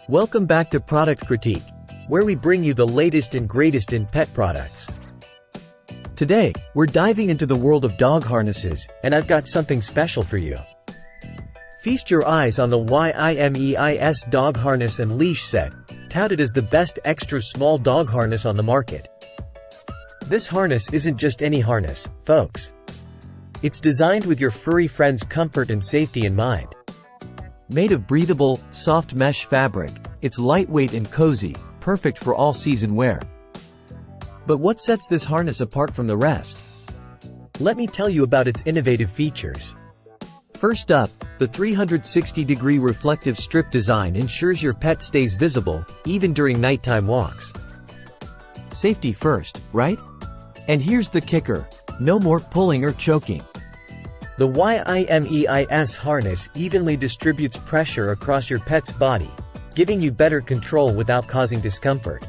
Welcome back to Product Critique, where we bring you the latest and greatest in pet products. Today, we're diving into the world of dog harnesses, and I've got something special for you. Feast your eyes on the Yimeis dog harness and leash set, touted as the best extra small dog harness on the market. This harness isn't just any harness, folks. It's designed with your furry friend's comfort and safety in mind. Made of breathable, soft mesh fabric, it's lightweight and cozy, perfect for all-season wear. But what sets this harness apart from the rest? Let me tell you about its innovative features. First up, the 360-degree reflective strip design ensures your pet stays visible, even during nighttime walks. Safety first, right? And here's the kicker: no more pulling or choking. The Yimeis harness evenly distributes pressure across your pet's body, giving you better control without causing discomfort.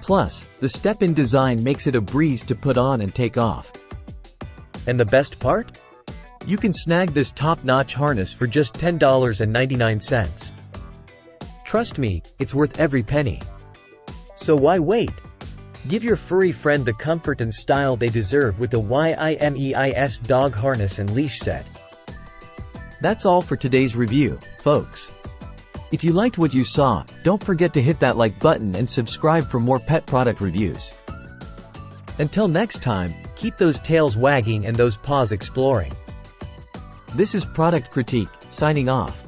Plus, the step-in design makes it a breeze to put on and take off. And the best part? You can snag this top-notch harness for just $10.99. Trust me, it's worth every penny. So why wait? Give your furry friend the comfort and style they deserve with the Yimeis dog harness and leash set. That's all for today's review, folks. If you liked what you saw, don't forget to hit that like button and subscribe for more pet product reviews. Until next time, keep those tails wagging and those paws exploring. This is Product Critique, signing off.